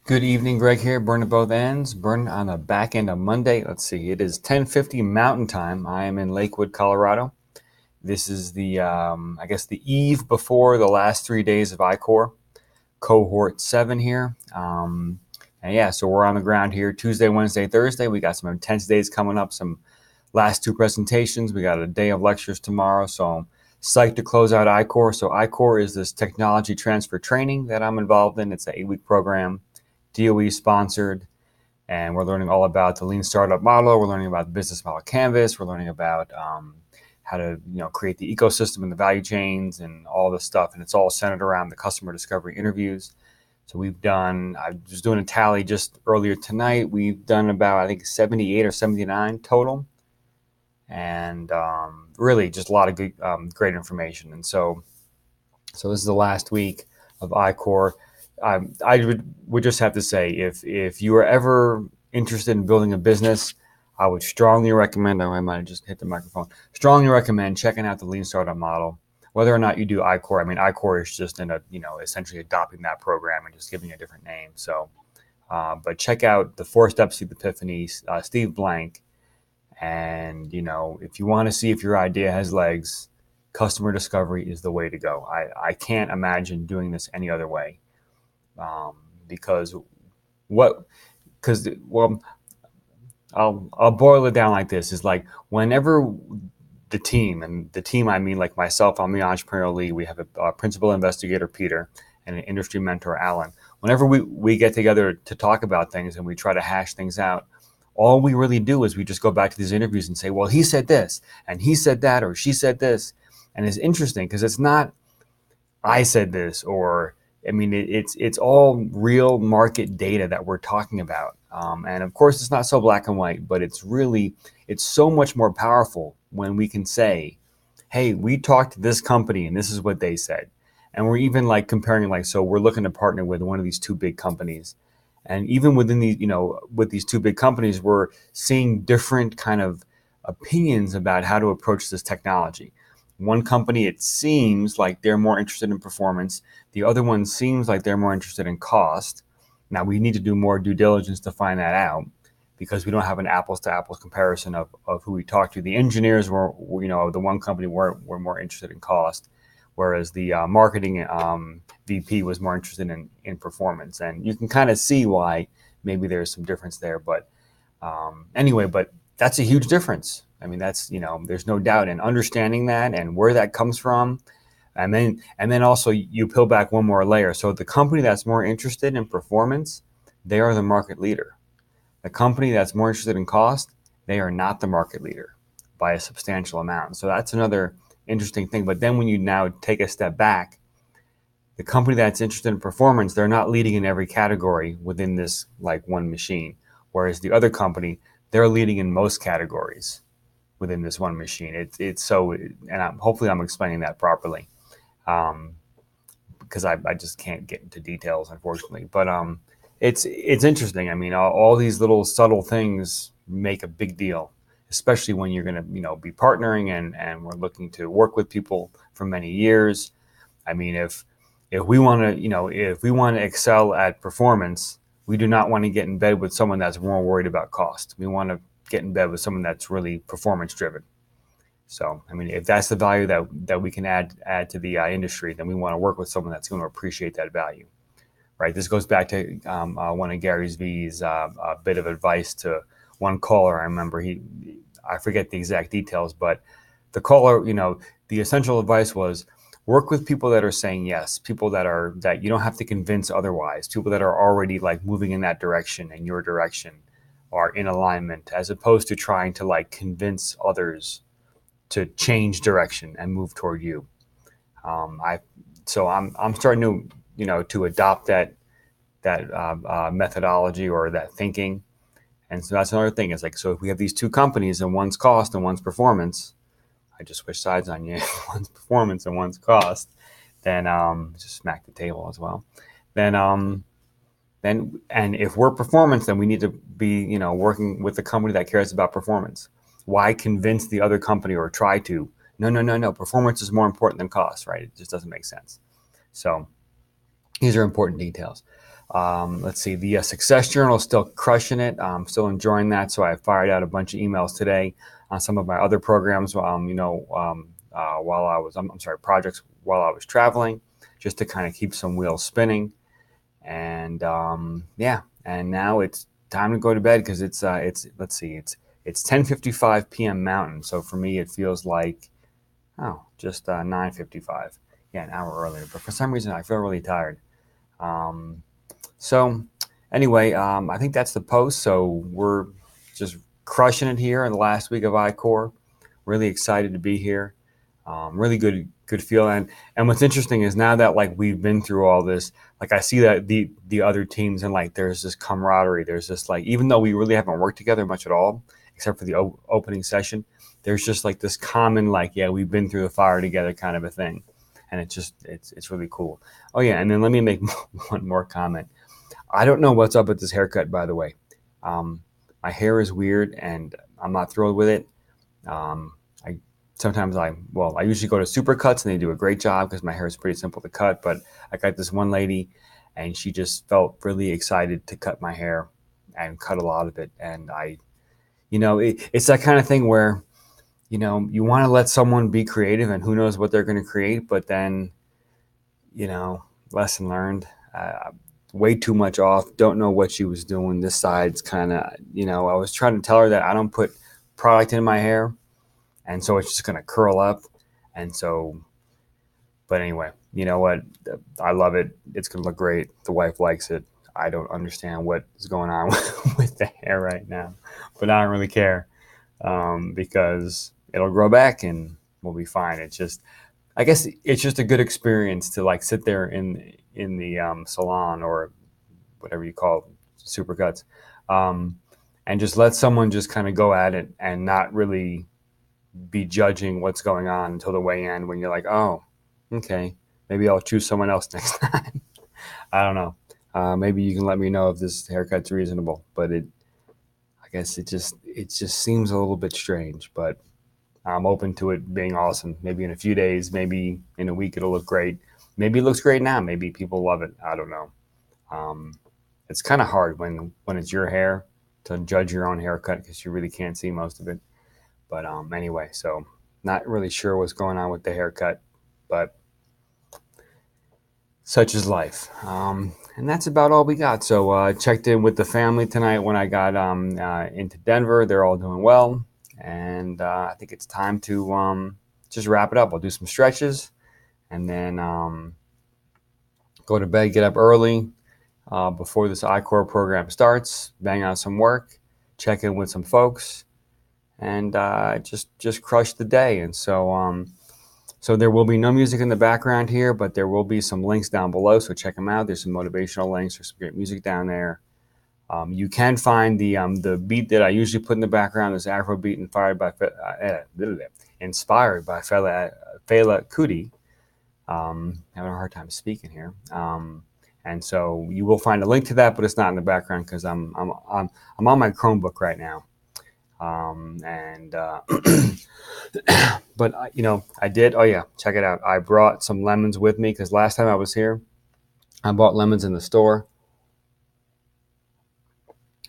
Good evening, Greg here. Burn at both ends. Burn on the back end of Monday. Let's see. It is 10:50 Mountain Time. I am in Lakewood, Colorado. This is I guess the eve before the last 3 days of I-Core, cohort 7 here. And yeah, so we're on the ground here Tuesday, Wednesday, Thursday. We got some intense days coming up. Some last two presentations. We got a day of lectures tomorrow. So I'm psyched to close out I-Core. So I-Core is this technology transfer training that I'm involved in. It's an 8-week program. DOE sponsored, and we're learning all about the lean startup model. We're learning about the business model canvas. We're learning about how to create the ecosystem and the value chains and all this stuff. And it's all centered around the customer discovery interviews. So I was doing a tally just earlier tonight. We've done about, I think, 78 or 79 total. And really just a lot of good, great information. And so this is the last week of I-Core. I would just have to say, if you are ever interested in building a business, I would strongly recommend, I might have just hit the microphone, strongly recommend checking out the Lean Startup Model. Whether or not you do I-Core, I-Core is just essentially adopting that program and just giving it a different name. So, but check out the 4 Steps to the Epiphany, Steve Blank. And, if you want to see if your idea has legs, customer discovery is the way to go. I can't imagine doing this any other way. Because I'll boil it down like this: is like whenever the team I mean like myself, I'm the entrepreneurial lead. We have a principal investigator, Peter, and an industry mentor, Alan. Whenever we get together to talk about things and we try to hash things out, all we really do is we just go back to these interviews and say, well, he said this and he said that, or she said this. And it's interesting because it's not I said this, or it's all real market data that we're talking about. And of course, it's not so black and white, but it's so much more powerful when we can say, hey, we talked to this company and this is what they said. And we're even like comparing, so we're looking to partner with one of these 2 big companies. And even within with these 2 big companies, we're seeing different kind of opinions about how to approach this technology. One company, it seems like they're more interested in performance. The other one seems like they're more interested in cost. Now, we need to do more due diligence to find that out because we don't have an apples to apples comparison of who we talked to. The engineers were the one company were more interested in cost, whereas the marketing VP was more interested in performance. And you can kind of see why maybe there's some difference there. But anyway, but that's a huge difference. That's, there's no doubt in understanding that and where that comes from. And then also you peel back one more layer. So the company that's more interested in performance, they are the market leader. The company that's more interested in cost, they are not the market leader by a substantial amount. So that's another interesting thing. But then when you now take a step back, the company that's interested in performance, they're not leading in every category within this one machine. Whereas the other company, they're leading in most categories within this one machine. It's so, and hopefully I'm explaining that properly, because I just can't get into details, unfortunately. But it's interesting. All these little subtle things make a big deal, especially when you're going to be partnering and we're looking to work with people for many years. If we want to excel at performance, we do not want to get in bed with someone that's more worried about cost. We want to get in bed with someone that's really performance driven. So, if that's the value that we can add to the industry, then we want to work with someone that's going to appreciate that value, right? This goes back to one of Gary's V's bit of advice to one caller. I remember I forget the exact details, but the caller, the essential advice was work with people that are saying yes, people that you don't have to convince otherwise, people that are already moving in that direction and your direction, are in alignment, as opposed to trying to convince others to change direction and move toward you. I'm starting to adopt that methodology or that thinking, and so that's another thing. Is so if we have these 2 companies and one's cost and one's performance, I just switched sides on you. One's performance and one's cost, then just smack the table as well. Then, and if we're performance, then we need to be, working with the company that cares about performance. Why convince the other company or try to? No. Performance is more important than cost, right? It just doesn't make sense. So these are important details. Let's see, the Success Journal is still crushing it. I'm still enjoying that. So I fired out a bunch of emails today on some of my other programs, while I was, I'm sorry, projects while I was traveling, just to kind of keep some wheels spinning. And yeah, and now it's time to go to bed because let's see, it's 10:55 p.m. Mountain. So for me, it feels like, just 9:55. Yeah, an hour earlier. But for some reason, I feel really tired. Um, so anyway, I think that's the post. So we're just crushing it here in the last week of iCore. Really excited to be here. Really good feel. And what's interesting is now that like we've been through all this, like I see that the other teams, and like there's this camaraderie. There's this, like, even though we really haven't worked together much at all, except for the opening session, there's just like this common, like, yeah, we've been through the fire together kind of a thing. And it's really cool. Oh yeah, and then let me make one more comment. I don't know what's up with this haircut, by the way. Um, my hair is weird, and I'm not thrilled with it. I sometimes I usually go to Supercuts, and they do a great job because my hair is pretty simple to cut. But I got this one lady, and she just felt really excited to cut my hair and cut a lot of it. And it's that kind of thing where you want to let someone be creative, and who knows what they're going to create. But then, lesson learned. Way too much off. Don't know what she was doing. This side's kind of, I was trying to tell her that I don't put product in my hair, and so it's just going to curl up. And so, but anyway, you know what? I love it. It's going to look great. The wife likes it. I don't understand what is going on with the hair right now, but I don't really care, because it'll grow back and we'll be fine. I guess it's just a good experience to like sit there in the salon, or whatever you call supercuts, and just let someone just kind of go at it and not really be judging what's going on until the way end, when you're like, oh, okay, maybe I'll choose someone else next time. I don't know. Maybe you can let me know if this haircut's reasonable, but I guess it just seems a little bit strange, but I'm open to it being awesome. Maybe in a few days, maybe in a week, it'll look great. Maybe it looks great now. Maybe people love it. I don't know. Um, it's kind of hard when it's your hair to judge your own haircut because you really can't see most of it. But anyway, so not really sure what's going on with the haircut, but such is life. And that's about all we got. So checked in with the family tonight when I got into Denver. They're all doing well, and I think it's time to just wrap it up. I'll do some stretches, and then go to bed, get up early before this iCore program starts, bang out some work, check in with some folks, and just crush the day. And so there will be no music in the background here, but there will be some links down below, so check them out. There's some motivational links. There's some great music down there. You can find the beat that I usually put in the background, this Afro beat inspired by Fela Kuti. Having a hard time speaking here. And so you will find a link to that, but it's not in the background because I'm on my Chromebook right now. And but I did. Oh yeah, check it out. I brought some lemons with me because last time I was here, I bought lemons in the store,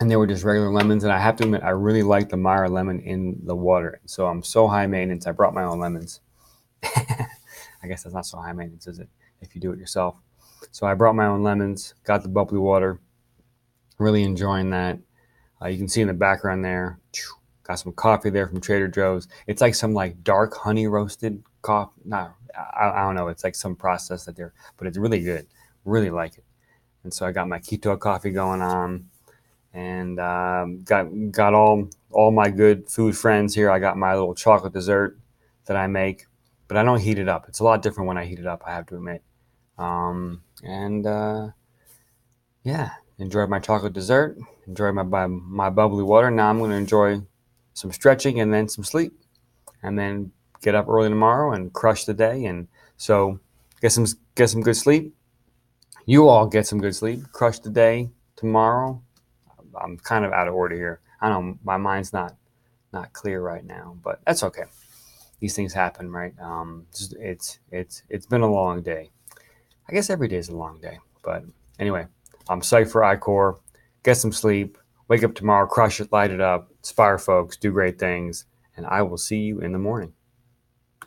and they were just regular lemons. And I have to admit, I really like the Meyer lemon in the water. So I'm so high maintenance. I brought my own lemons. I guess that's not so high maintenance, is it? If you do it yourself. So I brought my own lemons, got the bubbly water. Really enjoying that. You can see in the background there. Got some coffee there from Trader Joe's. It's like some like dark honey roasted coffee. No, I don't know. It's like some process but it's really good. Really like it. And so I got my keto coffee going on, and got all my good food friends here. I got my little chocolate dessert that I make, but I don't heat it up. It's a lot different when I heat it up, I have to admit. And yeah, enjoyed my chocolate dessert, enjoyed my bubbly water. Now I'm going to enjoy some stretching and then some sleep, and then get up early tomorrow and crush the day. And so get some good sleep. You all get some good sleep. Crush the day tomorrow. I'm kind of out of order here. I don't know, my mind's not clear right now, but that's okay. These things happen, right? It's been a long day. I guess every day is a long day, but anyway, I'm psyched for iCore. Get some sleep. Wake up tomorrow, crush it, light it up, inspire folks, do great things, and I will see you in the morning.